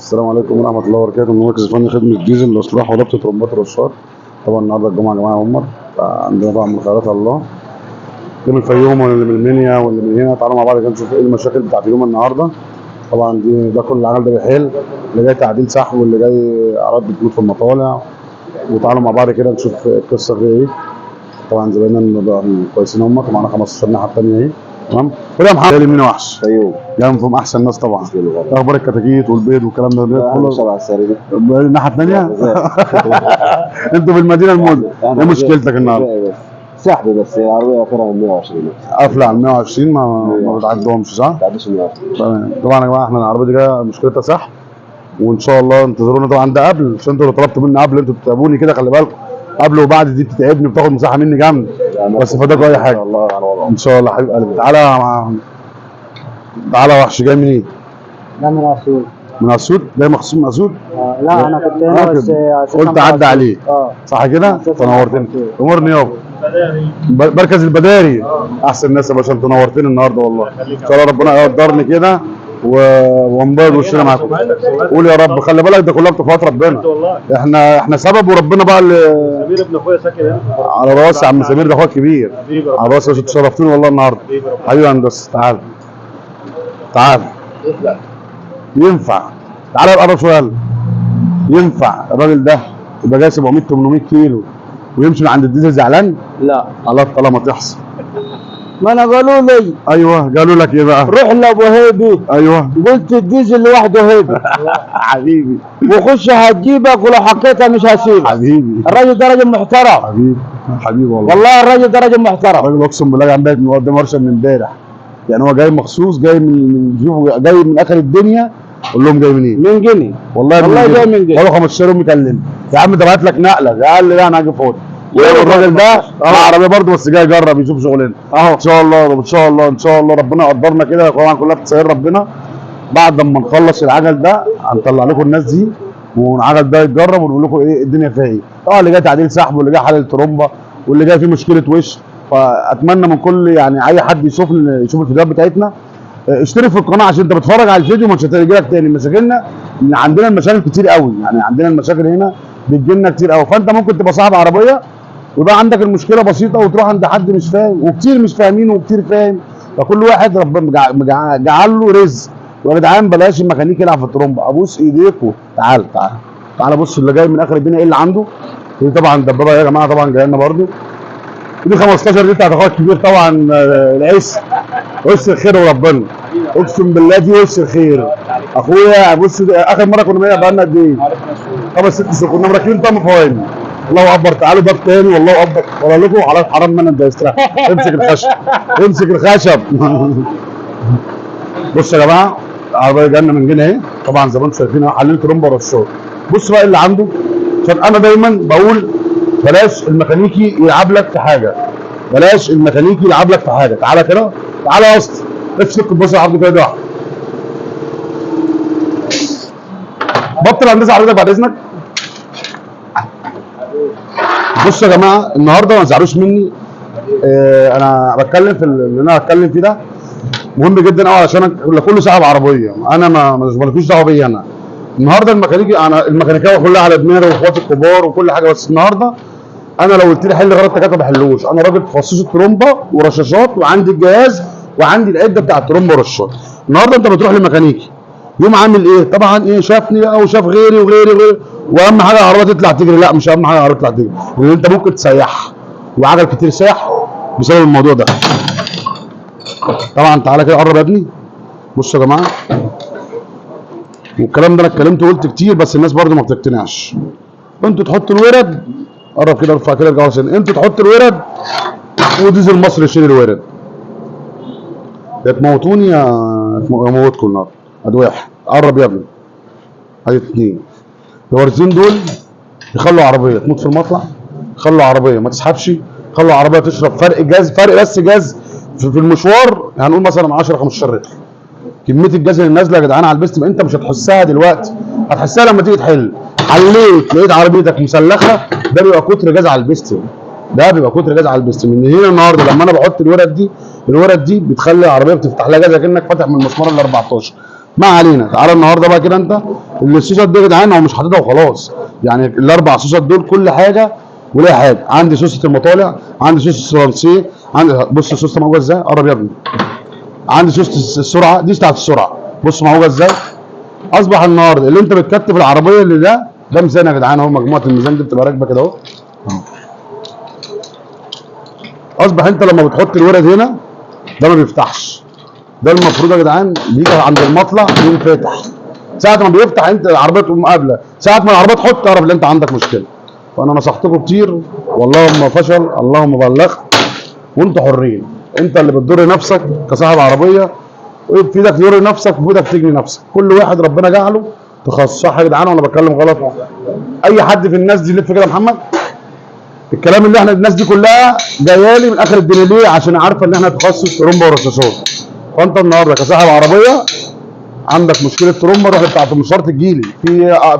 السلام عليكم ورحمة الله وبركاته. من مركز فني خدمة ديزل لإصلاح وربط رمبات الرشاش. طبعا النهارده الجمعة يا جماعة عمر، عندنا طبعا من خيرات الله اللي من الفيوم واللي من المنيا واللي من هنا. تعالوا مع بعض كده نشوف ايه المشاكل بتاعت اليوم النهارده. طبعا ده كل العجل ده بيحل، اللي جاي تعديل سحب واللي جاي اعراض بتموت في المطالع. وتعالوا مع بعض كده نشوف القصة فيها ايه. طبعا زمايلنا كويسين هم، معانا 15 ناحية تانية اهي. تمام كده يا محمد. جاي مين وحش؟ ايوه جاي من احسن ناس طبعا. اخبار الكتاكيت والبيض والكلام ده كله شبع السرير الناحيه الثانيه. انتوا في المدينه المدن. ايه مشكلتك النهارده؟ سحب بس العربيه اخرها 120 قافله على 120 ما بتعدهمش صح؟ ما بتعديش 120. تمام. طبعا يا جماعه احنا العربيه دي جايه مشكلتها سحب، وان شاء الله انتظرونا. طبعا ده قبل، عشان انتوا اللي طلبتوا مني قبل، انتوا بتتعبوني كده خلي بالكم. قبل وبعد دي بتتعبني، بتاخد مساحه مني جامد، بس فداكوا اي حاجه ان شاء الله. حبيب قلبي تعالى يا وحش. جاي منين؟ لا من اسيوط. من اسيوط؟ جاي مخصوص من اسيوط؟ لا انا كنت هنا بس قلت اعدي عليك. صح كده؟ تنورتني. امورني يابا. مركز البداري. احسن ناس يا باشا، انتوا نورتني النهارده والله. ان شاء الله ربنا يقدرني كده ونبيض وشنا معاكم. قول يا رب. خلي بالك ده كلها بتوفيقات ربنا. احنا سبب وربنا بقى اللي. سمير ابن اخويا ساكن هنا على راسي يا عم سمير، ده اخوك كبير. على راسي يا باشا، تشرفتوني والله النهارده. حبيبي يا هندسه. تعال ينفع. تعالى نقرب شويه يلا. ينفع الراجل ده يبقى جاي 700 800 كيلو ويمشي من عند الديزل زعلان؟ لا الله طالما تحصل. ما انا قالوا لي ايوه قالوا لك ايه بقى؟ روح لابو هيبي. ايوه قلت الديزل لوحده هيبي. حبيبي وخش هتجيبك، ولو حكيتها مش هسيبك. حبيبي الراجل ده راجل محترم. حبيبي والله. والله الراجل ده راجل محترم. الراجل اقسم بالله جاي من قدام ورشه من امبارح، يعني هو جاي مخصوص، جاي جاي من اخر الدنيا. قول لهم جاي منين؟ من جني. والله جاي من جني. والله 15 يوم مكلمني يا عم ده بعت لك نقله. قال لي لا انا هاجي فوق. والراجل ده عربيه برضه بس جاي يجرب يشوف شغلنا اهو. ان شاء الله ان شاء الله ان شاء الله ربنا يقدرنا كده. طبعا كلها بتسير ربنا. بعد ما نخلص العجل ده هنطلع لكم الناس دي، والعجل ده يتجرب ونقول لكم ايه الدنيا فيها ايه. طبعا اللي جاي تعديل سحب، واللي جاي حلل ترومبه، واللي جاي فيه مشكله وش. فاتمنى من كل يعني اي حد يشوف الفيديوهات بتاعتنا اشترك في القناه عشان انت بتتفرج على الفيديو مش هتجيلك تاني. مشاكلنا ان عندنا المشاكل كتير قوي، يعني عندنا المشاكل هنا بتجي لنا كتير قوي. فانت ممكن تبقى صاحب عربيه ويبقى عندك المشكله بسيطه وتروح عند حد مش فاهم، وكتير مش فاهمين وكتير فاهم. فكل واحد ربنا جعل له رزق. يا جدعان بلاش الميكانيكي يلعب في الترومبه، ابوس ايديكم. تعال بص اللي جاي من اخر الدنيا ايه اللي عنده. دي طبعا دبابه يا جماعه، طبعا جايه لنا برده. دي 15 دي بتاعت اخويا الكبير طبعا العيس. وش الخير وربنا، اقسم بالله دي وش الخير. اخويا بص اخر مره كنا بقى لنا قد ايه؟ 5 6 سنين كنا مركبين طقم فواني. الله اكبر. تعالوا باب تاني والله اكبر. ولا لكم على حرام من انت استراحه. امسك الخشب امسك الخشب. بصوا يا جماعه العربيه جايه من جنيه اهي. طبعا زي ما انتم شايفين اهو حللت ترومبه ورشاش. بص بقى اللي عنده، عشان انا دايما بقول بلاش الميكانيكي يلعب لك في حاجه. بلاش الميكانيكي يلعب لك في حاجه. تعالى كده. تعالى يا اسطى افسك البص يا عبد كده واحد. بطل هندسه حضرتك بعد اذنك. بصوا يا جماعه النهارده ما تزعلوش مني. انا بتكلم في اللي انا هتكلم فيه ده مهم جدا قوي، عشان كل صاحب عربيه انا مالكوش دعوه بيا. انا النهارده الميكانيكيه كلها على دماغي واخواتي الكبار وكل حاجه، بس النهارده انا لو قلت لي حل غلط تكات ما بحلوش. انا راجل تخصصي ترومبه ورشاشات، وعندي الجهاز وعندي العده بتاع الترومبه والرشاشات. النهارده انت بتروح للميكانيكي يوم عامل ايه؟ طبعا ايه شافني بقى وشاف غيري واهم حاجه العربيه تطلع تجري. لا مش اهم حاجه العربيه تطلع تجري، لان انت ممكن تسيحها، وعجل كتير ساح بسبب الموضوع ده. طبعا تعالى كده قرب يا ابني. بصوا يا جماعه والكلام ده انا اتكلمت وقلت كتير، بس الناس برضه ما بتقتنعش. انتوا تحطوا الورد. قرب كده ارفع كده الجوز. انتوا تحطوا الورد وديزل مصر يشيل الورد. يا تموتوني يا اموتكم النهارده. ادي واحد. قرب يا ابني. ادي اتنين. الوردين دول يخلوا عربيه تموت في المطلع، يخلوا عربيه ما تسحبش، يخلوا عربيه تشرب فرق بس جاز في المشوار. هنقول مثلا 10 15 لتر. كميه الجاز اللي نازله يا جدعان على البيست انت مش هتحسها دلوقتي، هتحسها لما تيجي تحل. حليت لقيت عربيتك مسلخه، ده بيبقى كتر جاز على البيست. من هنا النهارده لما انا بحط الورد دي بتخلي العربيه بتفتح لها جاز كانك فاتح من المسمار ال 14. ما علينا. تعالى النهارده بقى كده انت الصوصات دي يا جدعان هو مش حاططها وخلاص، يعني الاربع صوصات دول كل حاجه وليها حاجه. عندي صوصه المطالع، عندي صوص الفرنسي، عندي بص الصوص معوجه ازاي، قرب يا ابني. عندي صوصه السرعه، دي بتاعت السرعه، بص معوجه ازاي. اصبح النهارده اللي انت بتكتف العربيه اللي ده ميزان يا جدعان اهو، مجموعه الميزان دي بتبقى راكبه كده اهو. اصبح انت لما بتحط الورد هنا ده ما بيفتحش، ده المفروض يا جدعان بيجي عند المطلع بينفتح. ساعة ما بيفتح انت العربيه تقوم قابله، ساعة ما العربيه تحط تعرف ان انت عندك مشكله. فانا نصحتكم كتير واللهم فشل اللهم بلغت، وانتوا حرين. انت اللي بتضر نفسك كصاحب عربيه، وفي ايدك تضر نفسك وفي ايدك تجني نفسك. كل واحد ربنا جعله تخصص. صح يا جدعان ولا بتكلم غلط؟ اي حد في الناس دي يلف كده يا محمد. الكلام اللي احنا الناس دي كلها جايه لي من اخر الدنيا ليه؟ عشان عارفه ان احنا تخصص ترومبا ورصاصات. فانت النهارده كصاحب عربيه عندك مشكله ترومبا، روح بتاعت مش شرط تجيلي،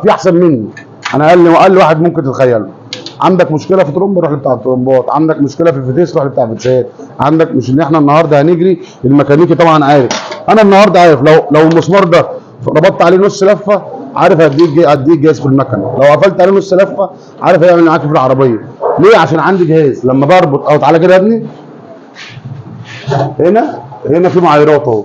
في احسن مني. انا اقل واحد ممكن تتخيله. عندك مشكله في ترومبا روح بتاع الترومبات، عندك مشكله في الفتيس روح بتاع الفتيسات، عندك مش ان احنا النهارده هنجري. الميكانيكي طبعا عارف، انا النهارده عارف لو المسمار ده ربطت عليه نص لفه عارف هديك جاز في المكنه، لو قفلت عليه نص لفه عارف هيعمل معاك في العربيه. ليه؟ عشان عندي جهاز لما بربط. او تعالى كده يا ابني، هنا في معاييرات اهو،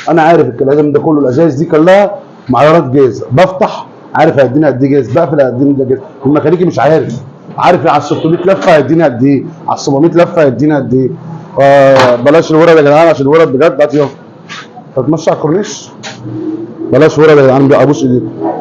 انا عارف الكلام ده كله، الازايز دي كلها معاييرات جاز. بفتح عارف هيديني قد ايه جاز، بقفل هيديني ده جاز. الميكانيكي مش عارف على ال 600 لفه هيديني قد ايه، على ال 700 لفه هيديني قد ايه. بلاش الورد يا جدعان عشان الورد بجد هات يلا. فتمشي على الكورنيش بلاش ورد يا جدعان، ابوس ايديكم.